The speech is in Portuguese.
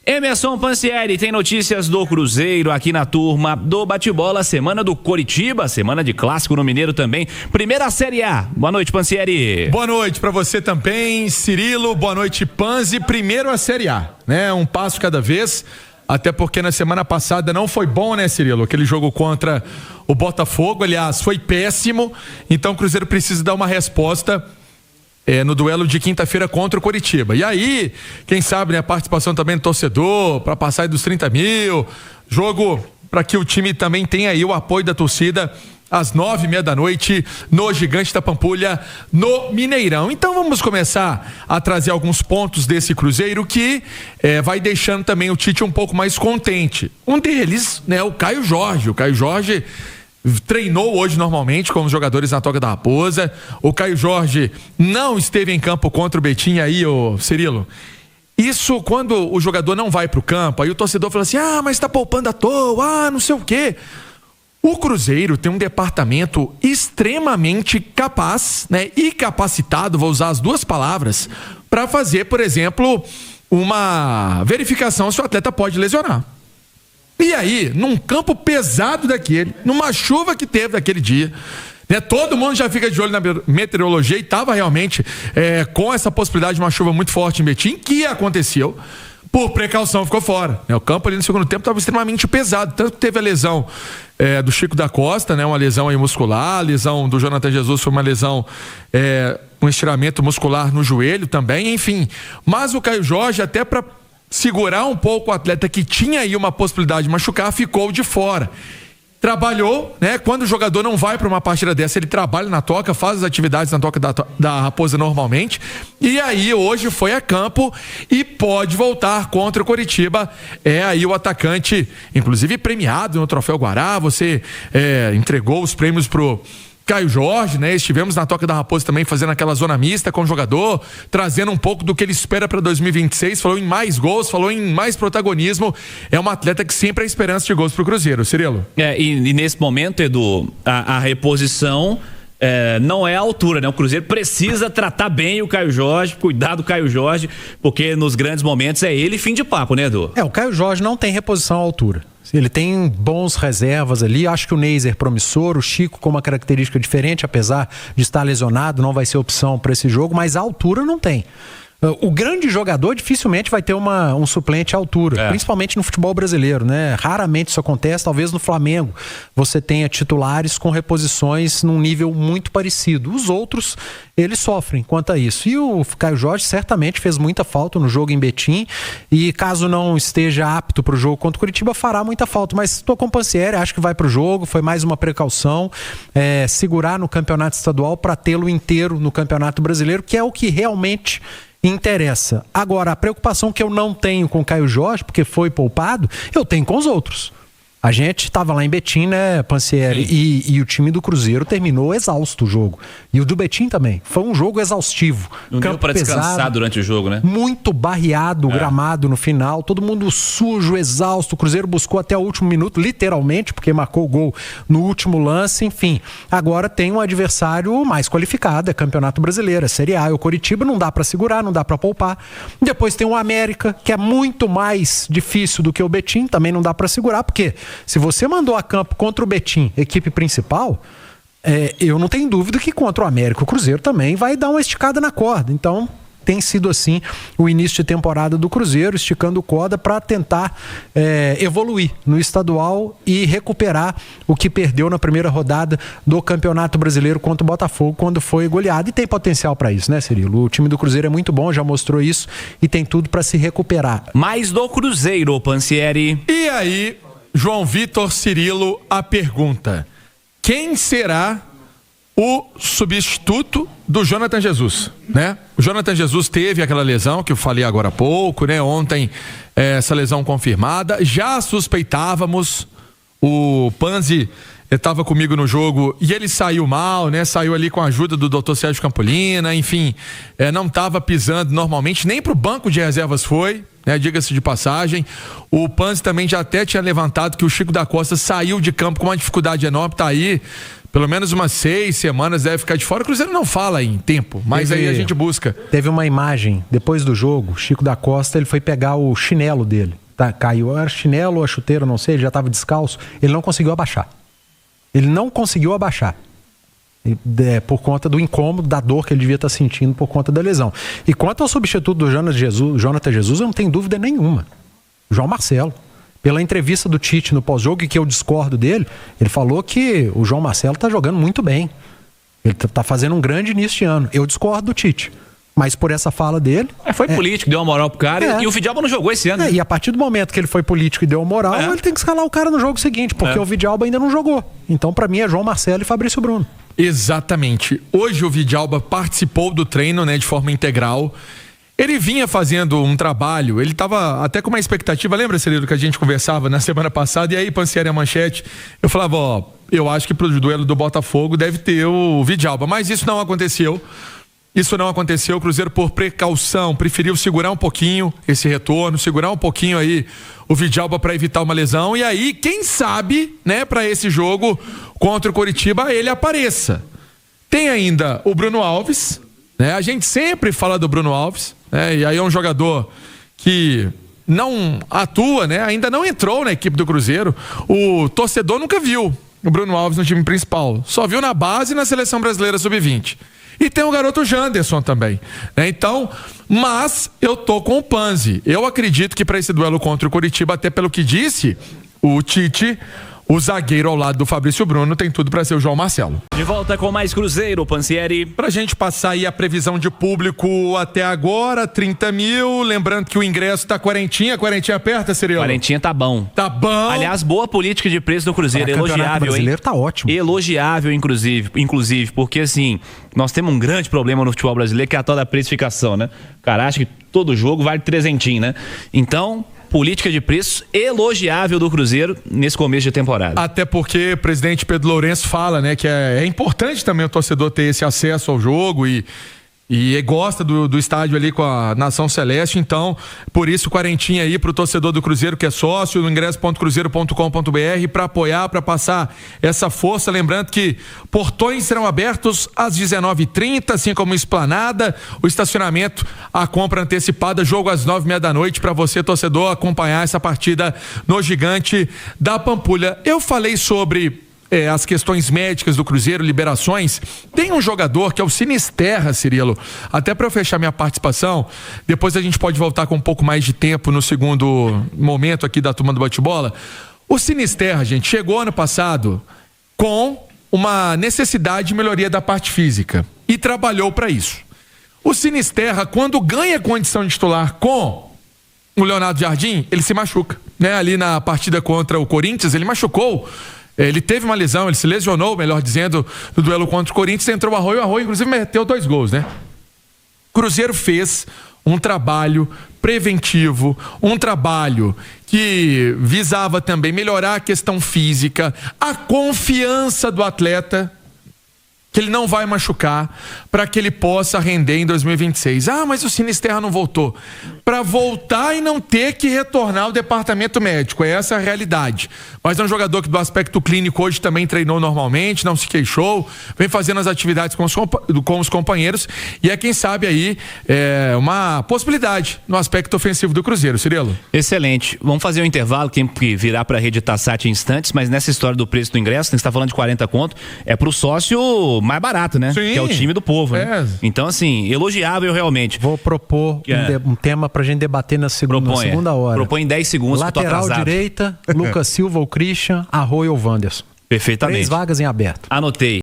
Emerson Pansieri, tem notícias do Cruzeiro aqui na turma do Bate-Bola, semana do Coritiba, semana de clássico no Mineiro também, primeira Série A. Boa noite, Pansieri. Boa noite pra você também, Cirilo, boa noite, Panzi. Primeiro a Série A, né? Um passo cada vez, até porque na semana passada não foi bom, né, Cirilo? Aquele jogo contra o Botafogo, aliás, foi péssimo, então o Cruzeiro precisa dar uma resposta no duelo de quinta-feira contra o Coritiba. E aí, quem sabe, né, a participação também do torcedor, para passar aí dos 30 mil, jogo para que o time também tenha aí o apoio da torcida às 9h30 da noite no Gigante da Pampulha, no Mineirão. Então vamos começar a trazer alguns pontos desse Cruzeiro que vai deixando também o Tite um pouco mais contente. Um deles, né, o Caio Jorge. O Caio Jorge treinou hoje normalmente com os jogadores na Toca da Raposa. O Caio Jorge não esteve em campo contra o Betim aí, ô Cirilo. Isso quando o jogador não vai pro campo, aí o torcedor fala assim, mas tá poupando à toa, não sei o quê. O Cruzeiro tem um departamento extremamente capaz, né, e capacitado, vou usar as duas palavras, para fazer, por exemplo, uma verificação se o atleta pode lesionar. E aí, num campo pesado daquele, numa chuva que teve daquele dia, né, todo mundo já fica de olho na meteorologia e estava realmente com essa possibilidade de uma chuva muito forte em Betim, que aconteceu. Por precaução, ficou fora. O campo ali no segundo tempo estava extremamente pesado. Tanto que teve a lesão do Chico da Costa, né? Uma lesão aí muscular. A lesão do Jonathan Jesus foi uma lesão, um estiramento muscular no joelho também, enfim. Mas o Caio Jorge, até para segurar um pouco o atleta que tinha aí uma possibilidade de machucar, ficou de fora. Trabalhou, né? Quando o jogador não vai para uma partida dessa, ele trabalha na toca, faz as atividades na toca da Raposa normalmente. E aí hoje foi a campo e pode voltar contra o Coritiba. É aí o atacante, inclusive premiado no Troféu Guará. Você entregou os prêmios pro Caio Jorge, né? Estivemos na Toca da Raposa também fazendo aquela zona mista com o jogador, trazendo um pouco do que ele espera para 2026, falou em mais gols, falou em mais protagonismo. É um atleta que sempre é esperança de gols pro Cruzeiro, Cirilo. E nesse momento, Edu, a reposição não é a altura, né? O Cruzeiro precisa tratar bem o Caio Jorge, cuidar do Caio Jorge, porque nos grandes momentos é ele fim de papo, né, Edu? O Caio Jorge não tem reposição à altura. Ele tem bons reservas ali, acho que o Neiser promissor, o Chico com uma característica diferente, apesar de estar lesionado, não vai ser opção para esse jogo, mas a altura não tem. O grande jogador dificilmente vai ter um suplente à altura, principalmente no futebol brasileiro, né? Raramente isso acontece, talvez no Flamengo você tenha titulares com reposições num nível muito parecido. Os outros, eles sofrem quanto a isso. E o Caio Jorge certamente fez muita falta no jogo em Betim e caso não esteja apto para o jogo contra o Coritiba, fará muita falta. Mas estou com o Pansieri, acho que vai para o jogo, foi mais uma precaução, segurar no campeonato estadual para tê-lo inteiro no campeonato brasileiro, que é o que realmente interessa. Agora, a preocupação que eu não tenho com o Caio Jorge, porque foi poupado, eu tenho com os outros. A gente estava lá em Betim, né, Pansieri, e o time do Cruzeiro terminou exausto o jogo. E o do Betim também. Foi um jogo exaustivo. Não deu para descansar durante o jogo, né? Muito barreado o gramado no final, todo mundo sujo, exausto. O Cruzeiro buscou até o último minuto, literalmente, porque marcou o gol no último lance, enfim. Agora tem um adversário mais qualificado, é Campeonato Brasileiro, é Série A. O Coritiba não dá para segurar, não dá para poupar. Depois tem o América, que é muito mais difícil do que o Betim, também não dá para segurar, porque se você mandou a campo contra o Betim, equipe principal, eu não tenho dúvida que contra o América, o Cruzeiro também vai dar uma esticada na corda. Então, tem sido assim o início de temporada do Cruzeiro, esticando corda para tentar evoluir no estadual e recuperar o que perdeu na primeira rodada do Campeonato Brasileiro contra o Botafogo, quando foi goleado. E tem potencial para isso, né, Cirilo? O time do Cruzeiro é muito bom, já mostrou isso e tem tudo para se recuperar. Mais do Cruzeiro, Pansieri. E aí, João Vitor, Cirilo, a pergunta: quem será o substituto do Jonathan Jesus, né? O Jonathan Jesus teve aquela lesão que eu falei agora há pouco, né? Ontem, essa lesão confirmada. Já suspeitávamos, o Panzi estava comigo no jogo e ele saiu mal, né? Saiu ali com a ajuda do Dr. Sérgio Campolina, enfim, não estava pisando normalmente, nem para o banco de reservas foi, né? Diga-se de passagem. O Panzi também já até tinha levantado que o Chico da Costa saiu de campo com uma dificuldade enorme, tá aí Pelo menos umas 6 semanas deve ficar de fora. O Cruzeiro não fala em tempo, mas aí a gente busca. Teve uma imagem, depois do jogo, Chico da Costa, ele foi pegar o chinelo dele. Tá, caiu, era chinelo ou a chuteira, não sei, ele já estava descalço. Ele não conseguiu abaixar. Por conta do incômodo, da dor que ele devia estar sentindo por conta da lesão. E quanto ao substituto do Jonathan Jesus, eu não tenho dúvida nenhuma. João Marcelo. Pela entrevista do Tite no pós-jogo, e que eu discordo dele, ele falou que o João Marcelo está jogando muito bem. Ele está fazendo um grande início de ano. Eu discordo do Tite. Mas por essa fala dele... Foi político, deu uma moral pro cara e o Vidalba não jogou esse ano. E a partir do momento que ele foi político e deu moral, ele tem que escalar o cara no jogo seguinte, porque o Vidalba ainda não jogou. Então, para mim, é João Marcelo e Fabrício Bruno. Exatamente. Hoje o Vidalba participou do treino, né, de forma integral. Ele vinha fazendo um trabalho, ele estava até com uma expectativa, lembra, Cirilo, que a gente conversava na semana passada, e aí, Pansieri, a manchete, eu falava, eu acho que pro duelo do Botafogo deve ter o Vidalba, mas isso não aconteceu. O Cruzeiro, por precaução, preferiu segurar um pouquinho esse retorno, segurar um pouquinho aí o Vidalba para evitar uma lesão, e aí, quem sabe, né, para esse jogo contra o Coritiba, ele apareça. Tem ainda o Bruno Alves, né? A gente sempre fala do Bruno Alves, né? E aí é um jogador que não atua, né? Ainda não entrou na equipe do Cruzeiro. O torcedor nunca viu o Bruno Alves no time principal, só viu na base e na Seleção Brasileira Sub-20. E tem o garoto Janderson também, né? Então, mas eu tô com o Panzi. Eu acredito que para esse duelo contra o Coritiba, até pelo que disse o Tite, o zagueiro ao lado do Fabrício Bruno tem tudo para ser o João Marcelo. De volta com mais Cruzeiro, Pansieri. Pra gente passar aí a previsão de público até agora, 30 mil. Lembrando que o ingresso tá quarentinha aperta, Cirilo? Quarentinha tá bom. Tá bom. Aliás, boa política de preço do Cruzeiro, elogiável, brasileiro, hein? tá ótimo. Elogiável, inclusive, porque assim, nós temos um grande problema no futebol brasileiro, que é a tal da precificação, né? O cara acha que todo jogo vale trezentinho, né? Então, política de preços elogiável do Cruzeiro nesse começo de temporada. Até porque o presidente Pedro Lourenço fala, né, que é importante também o torcedor ter esse acesso ao jogo e gosta do estádio ali com a Nação Celeste. Então, por isso, quarentinha aí pro torcedor do Cruzeiro que é sócio, no ingresso.cruzeiro.com.br, para apoiar, para passar essa força. Lembrando que portões serão abertos às 19h30, assim como esplanada, o estacionamento, a compra antecipada, jogo às 9h30 da noite, para você, torcedor, acompanhar essa partida no Gigante da Pampulha. Eu falei sobre as questões médicas do Cruzeiro, liberações. Tem um jogador que é o Sinisterra, Cirilo. Até para eu fechar minha participação, depois a gente pode voltar com um pouco mais de tempo no segundo momento aqui da turma do bate-bola. O Sinisterra, gente, chegou ano passado com uma necessidade de melhoria da parte física e trabalhou para isso. O Sinisterra, quando ganha condição de titular com o Leonardo Jardim, ele se machuca, né? Ali na partida contra o Corinthians, ele machucou. Ele teve uma lesão, ele se lesionou, melhor dizendo, no duelo contra o Corinthians, entrou o Arroio, inclusive meteu 2 gols, né? Cruzeiro fez um trabalho preventivo, um trabalho que visava também melhorar a questão física, a confiança do atleta, que ele não vai machucar, para que ele possa render em 2026. Ah, mas o Sinisterra não voltou. Para voltar e não ter que retornar ao departamento médico, essa é a realidade. Mas é um jogador que do aspecto clínico hoje também treinou normalmente, não se queixou, vem fazendo as atividades com os companheiros, e é quem sabe aí uma possibilidade no aspecto ofensivo do Cruzeiro. Cirilo? Excelente. Vamos fazer um intervalo, tem que virar para a rede Tassat em instantes, mas nessa história do preço do ingresso, você está falando de 40 conto, é pro sócio mais barato, né? Sim. Que é o time do povo, né? Então, assim, elogiável realmente. Vou propor um tema pra gente debater na segunda hora. Propõe em 10 segundos. Lateral direita, Lucas Silva ou Christian, Arroio ou Wanderson. Perfeitamente. 3 vagas em aberto. Anotei.